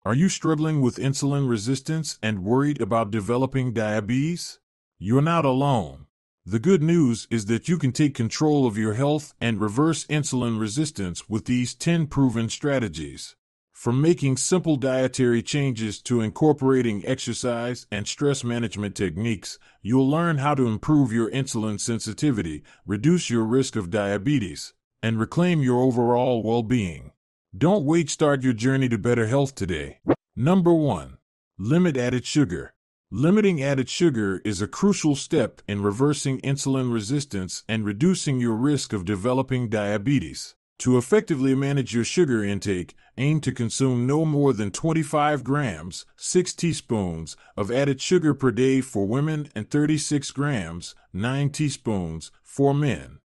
Are you struggling with insulin resistance and worried about developing diabetes? You're not alone. The good news is that you can take control of your health and reverse insulin resistance with these 10 proven strategies. From making simple dietary changes to incorporating exercise and stress management techniques, you'll learn how to improve your insulin sensitivity, reduce your risk of diabetes, and reclaim your overall well-being. Don't wait, start your journey to better health today. Number 1. Limit added sugar. Limiting added sugar is a crucial step in reversing insulin resistance and reducing your risk of developing diabetes. To effectively manage your sugar intake, aim to consume no more than 25 grams, 6 teaspoons, of added sugar per day for women and 36 grams, 9 teaspoons, for men.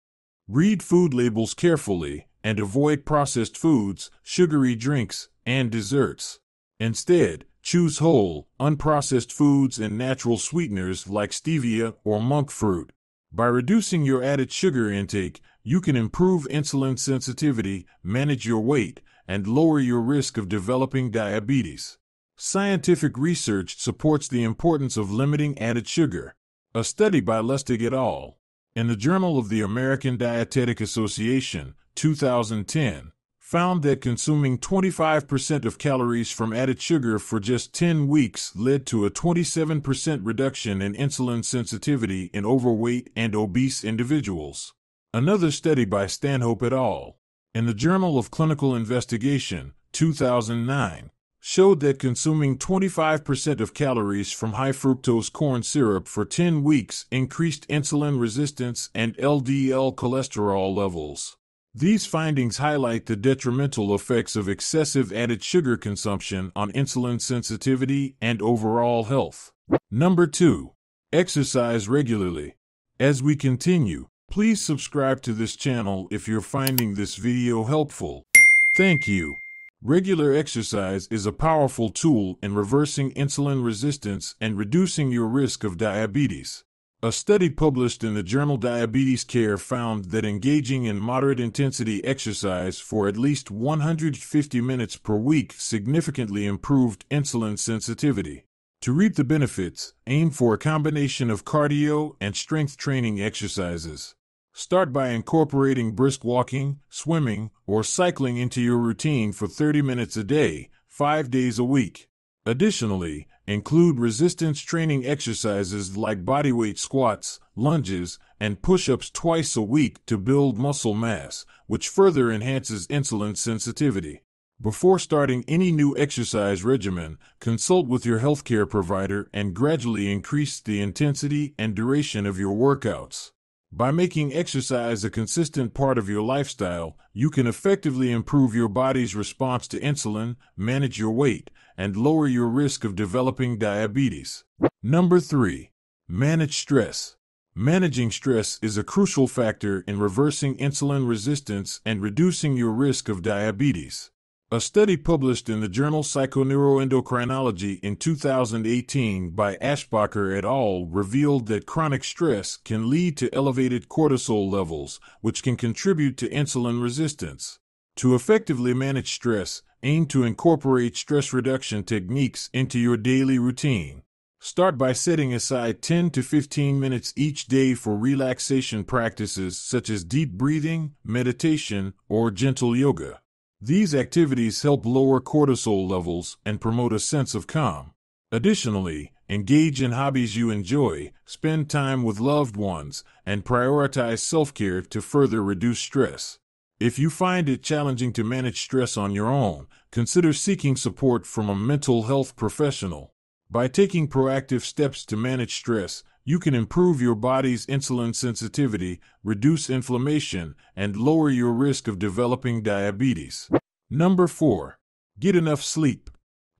Read food labels carefully and avoid processed foods, sugary drinks, and desserts. Instead, choose whole, unprocessed foods and natural sweeteners like stevia or monk fruit. By reducing your added sugar intake, you can improve insulin sensitivity, manage your weight, and lower your risk of developing diabetes. Scientific research supports the importance of limiting added sugar. A study by Lustig et al. In the Journal of the American Dietetic Association, 2010, found that consuming 25% of calories from added sugar for just 10 weeks led to a 27% reduction in insulin sensitivity in overweight and obese individuals. Another study by Stanhope et al. In the Journal of Clinical Investigation, 2009, showed that consuming 25% of calories from high-fructose corn syrup for 10 weeks increased insulin resistance and LDL cholesterol levels. These findings highlight the detrimental effects of excessive added sugar consumption on insulin sensitivity and overall health. Number 2. Exercise regularly. As we continue, please subscribe to this channel if you're finding this video helpful. Thank you. Regular exercise is a powerful tool in reversing insulin resistance and reducing your risk of diabetes. A study published in the journal Diabetes Care found that engaging in moderate-intensity exercise for at least 150 minutes per week significantly improved insulin sensitivity. To reap the benefits, aim for a combination of cardio and strength training exercises. Start by incorporating brisk walking, swimming, or cycling into your routine for 30 minutes a day, 5 days a week. Additionally, include resistance training exercises like bodyweight squats, lunges, and push-ups twice a week to build muscle mass, which further enhances insulin sensitivity. Before starting any new exercise regimen, consult with your healthcare provider and gradually increase the intensity and duration of your workouts. By making exercise a consistent part of your lifestyle, you can effectively improve your body's response to insulin, manage your weight, and lower your risk of developing diabetes. Number 3. Manage stress. Managing stress is a crucial factor in reversing insulin resistance and reducing your risk of diabetes. A study published in the journal Psychoneuroendocrinology in 2018 by Ashbacher et al. Revealed that chronic stress can lead to elevated cortisol levels, which can contribute to insulin resistance. To effectively manage stress, aim to incorporate stress reduction techniques into your daily routine. Start by setting aside 10 to 15 minutes each day for relaxation practices such as deep breathing, meditation, or gentle yoga. These activities help lower cortisol levels and promote a sense of calm. Additionally, engage in hobbies you enjoy, spend time with loved ones, and prioritize self-care to further reduce stress. If you find it challenging to manage stress on your own, consider seeking support from a mental health professional. By taking proactive steps to manage stress, you can improve your body's insulin sensitivity, reduce inflammation, and lower your risk of developing diabetes. Number 4. Get enough sleep.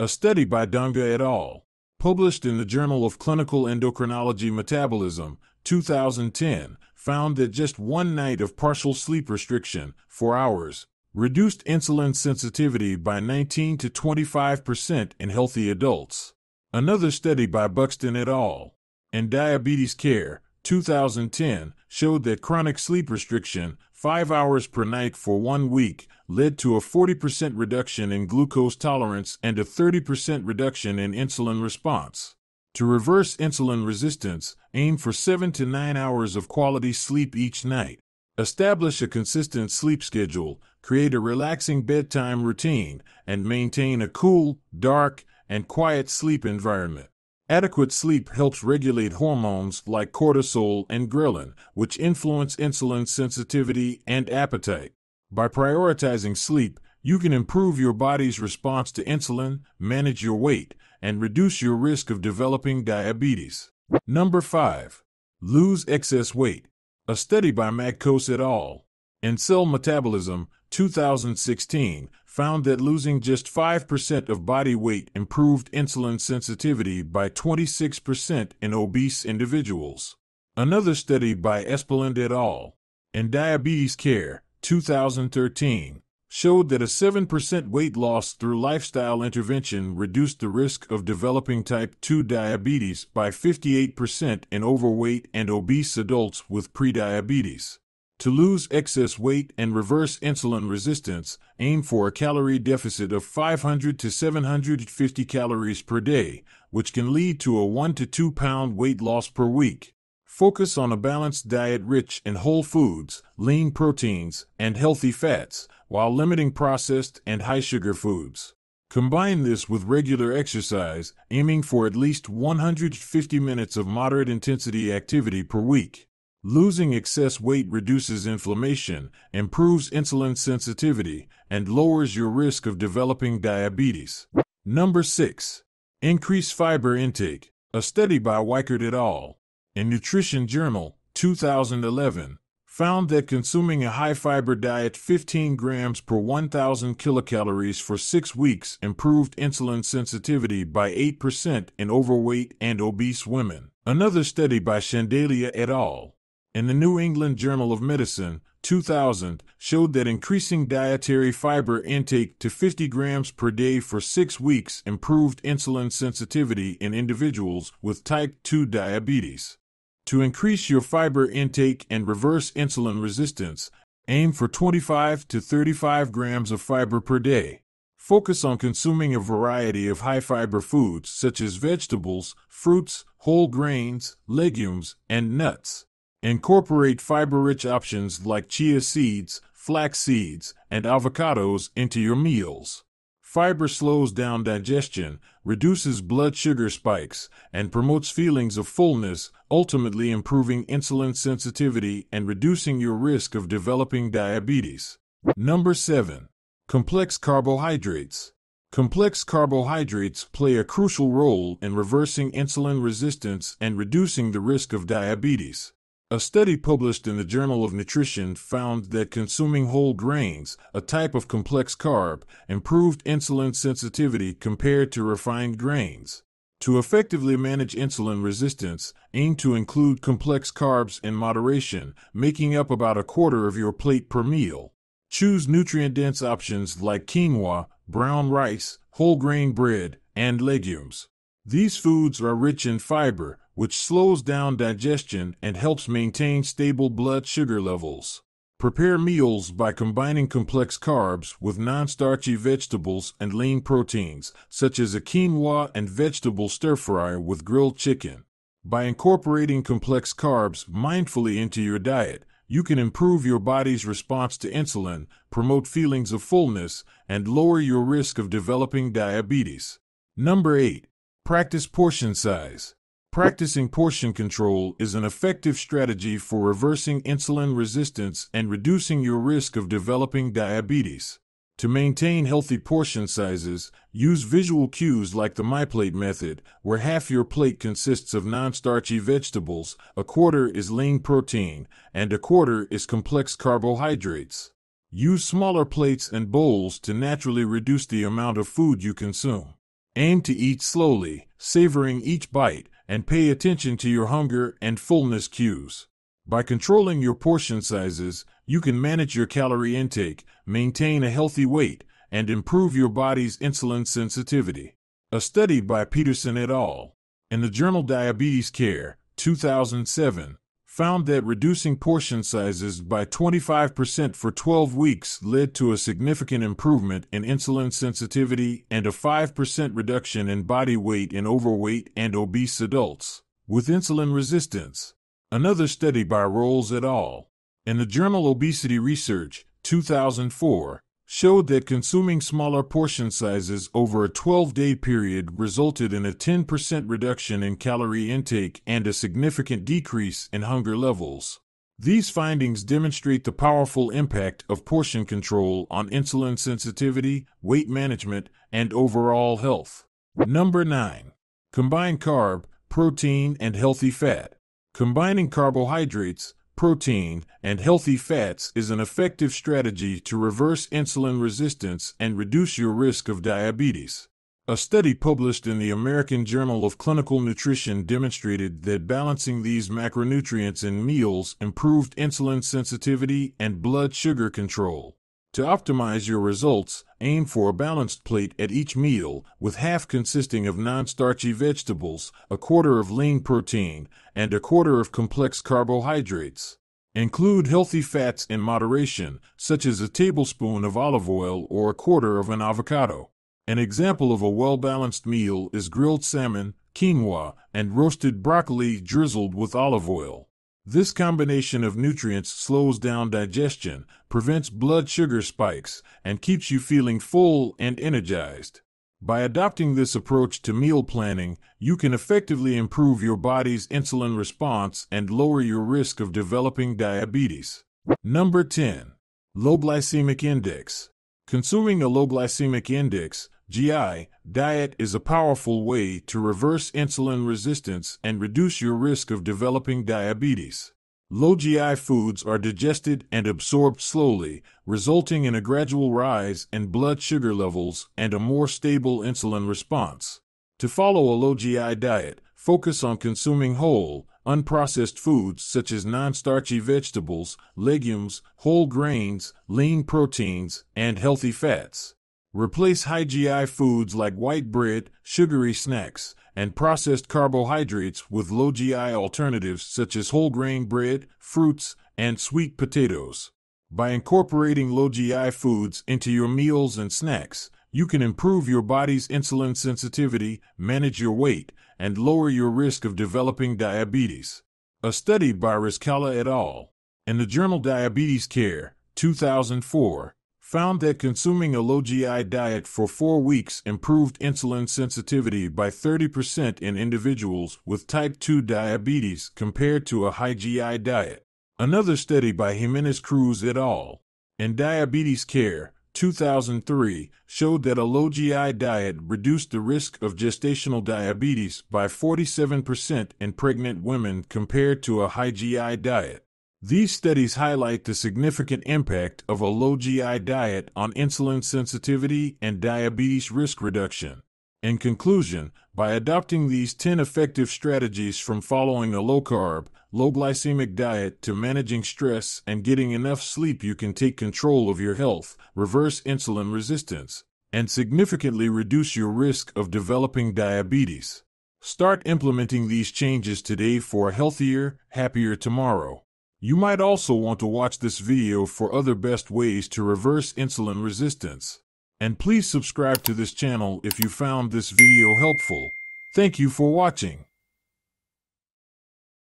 A study by Donga et al., published in the Journal of Clinical Endocrinology Metabolism, 2010, found that just one night of partial sleep restriction, 4 hours, reduced insulin sensitivity by 19 to 25% in healthy adults. Another study by Buxton et al. in Diabetes Care, 2010, showed that chronic sleep restriction, 5 hours per night for 1 week, led to a 40% reduction in glucose tolerance and a 30% reduction in insulin response. To reverse insulin resistance, aim for 7 to 9 hours of quality sleep each night. Establish a consistent sleep schedule, create a relaxing bedtime routine, and maintain a cool, dark, and quiet sleep environment. Adequate sleep helps regulate hormones like cortisol and ghrelin, which influence insulin sensitivity and appetite. By prioritizing sleep, you can improve your body's response to insulin, manage your weight, and reduce your risk of developing diabetes. Number 5. Lose excess weight. A study by Magkos et al. in Cell Metabolism, 2016, found that losing just 5% of body weight improved insulin sensitivity by 26% in obese individuals. Another study by Espeland et al. in Diabetes Care, 2013, showed that a 7% weight loss through lifestyle intervention reduced the risk of developing type 2 diabetes by 58% in overweight and obese adults with prediabetes. To lose excess weight and reverse insulin resistance, aim for a calorie deficit of 500 to 750 calories per day, which can lead to a 1 to 2 pound weight loss per week. Focus on a balanced diet rich in whole foods, lean proteins, and healthy fats, while limiting processed and high-sugar foods. Combine this with regular exercise, aiming for at least 150 minutes of moderate-intensity activity per week. Losing excess weight reduces inflammation, improves insulin sensitivity, and lowers your risk of developing diabetes. Number 6. Increase fiber intake. A study by Weichert et al. in Nutrition Journal, 2011, found that consuming a high-fiber diet 15 grams per 1,000 kilocalories for 6 weeks improved insulin sensitivity by 8% in overweight and obese women. Another study by Shandalia et al. in the New England Journal of Medicine, 2000, showed that increasing dietary fiber intake to 50 grams per day for 6 weeks improved insulin sensitivity in individuals with type 2 diabetes. To increase your fiber intake and reverse insulin resistance, aim for 25 to 35 grams of fiber per day. Focus on consuming a variety of high-fiber foods such as vegetables, fruits, whole grains, legumes, and nuts. Incorporate fiber-rich options like chia seeds, flax seeds, and avocados into your meals. Fiber slows down digestion, reduces blood sugar spikes, and promotes feelings of fullness, ultimately improving insulin sensitivity and reducing your risk of developing diabetes. Number 7. Complex carbohydrates. Complex carbohydrates play a crucial role in reversing insulin resistance and reducing the risk of diabetes. A study published in the Journal of Nutrition found that consuming whole grains, a type of complex carb, improved insulin sensitivity compared to refined grains. To effectively manage insulin resistance, aim to include complex carbs in moderation, making up about a quarter of your plate per meal. Choose nutrient-dense options like quinoa, brown rice, whole grain bread, and legumes. These foods are rich in fiber, which slows down digestion and helps maintain stable blood sugar levels. Prepare meals by combining complex carbs with non-starchy vegetables and lean proteins, such as a quinoa and vegetable stir-fry with grilled chicken. By incorporating complex carbs mindfully into your diet, you can improve your body's response to insulin, promote feelings of fullness, and lower your risk of developing diabetes. Number 8. Practice portion size. Practicing portion control is an effective strategy for reversing insulin resistance and reducing your risk of developing diabetes. To maintain healthy portion sizes, use visual cues like the MyPlate method, where half your plate consists of non-starchy vegetables, a quarter is lean protein, and a quarter is complex carbohydrates. Use smaller plates and bowls to naturally reduce the amount of food you consume. Aim to eat slowly, savoring each bite, and pay attention to your hunger and fullness cues. By controlling your portion sizes, you can manage your calorie intake, maintain a healthy weight, and improve your body's insulin sensitivity. A study by Peterson et al. in the journal Diabetes Care, 2007, found that reducing portion sizes by 25% for 12 weeks led to a significant improvement in insulin sensitivity and a 5% reduction in body weight in overweight and obese adults with insulin resistance. Another study by Rolls et al. In the journal Obesity Research, 2004, showed that consuming smaller portion sizes over a 12-day period resulted in a 10% reduction in calorie intake and a significant decrease in hunger levels. These findings demonstrate the powerful impact of portion control on insulin sensitivity, weight management, and overall health. Number 9. Combine carb, protein, and healthy fat. Combining carbohydrates, protein, and healthy fats is an effective strategy to reverse insulin resistance and reduce your risk of diabetes. A study published in the American Journal of Clinical Nutrition demonstrated that balancing these macronutrients in meals improved insulin sensitivity and blood sugar control. To optimize your results, aim for a balanced plate at each meal, with half consisting of non-starchy vegetables, a quarter of lean protein, and a quarter of complex carbohydrates. Include healthy fats in moderation, such as a tablespoon of olive oil or a quarter of an avocado. An example of a well-balanced meal is grilled salmon, quinoa, and roasted broccoli drizzled with olive oil. This combination of nutrients slows down digestion, prevents blood sugar spikes, and keeps you feeling full and energized. By adopting this approach to meal planning, you can effectively improve your body's insulin response and lower your risk of developing diabetes. Number 10. Low Glycemic Index. Consuming a low glycemic index (GI) diet is a powerful way to reverse insulin resistance and reduce your risk of developing diabetes. Low GI foods are digested and absorbed slowly, resulting in a gradual rise in blood sugar levels and a more stable insulin response. To follow a low GI diet, focus on consuming whole, unprocessed foods such as non-starchy vegetables, legumes, whole grains, lean proteins, and healthy fats. Replace high GI foods like white bread, sugary snacks, and processed carbohydrates with low GI alternatives such as whole grain bread, fruits, and sweet potatoes. By incorporating low GI foods into your meals and snacks, you can improve your body's insulin sensitivity, manage your weight, and lower your risk of developing diabetes. A study by Rizkallah et al. In the journal Diabetes Care, 2004, found that consuming a low GI diet for 4 weeks improved insulin sensitivity by 30% in individuals with type 2 diabetes compared to a high GI diet. Another study by Jimenez Cruz et al. In Diabetes Care, 2003, showed that a low GI diet reduced the risk of gestational diabetes by 47% in pregnant women compared to a high GI diet. These studies highlight the significant impact of a low GI diet on insulin sensitivity and diabetes risk reduction. In conclusion, by adopting these 10 effective strategies from following a low-carb, low-glycemic diet to managing stress and getting enough sleep, you can take control of your health, reverse insulin resistance, and significantly reduce your risk of developing diabetes. Start implementing these changes today for a healthier, happier tomorrow. You might also want to watch this video for other best ways to reverse insulin resistance. And please subscribe to this channel if you found this video helpful. Thank you for watching.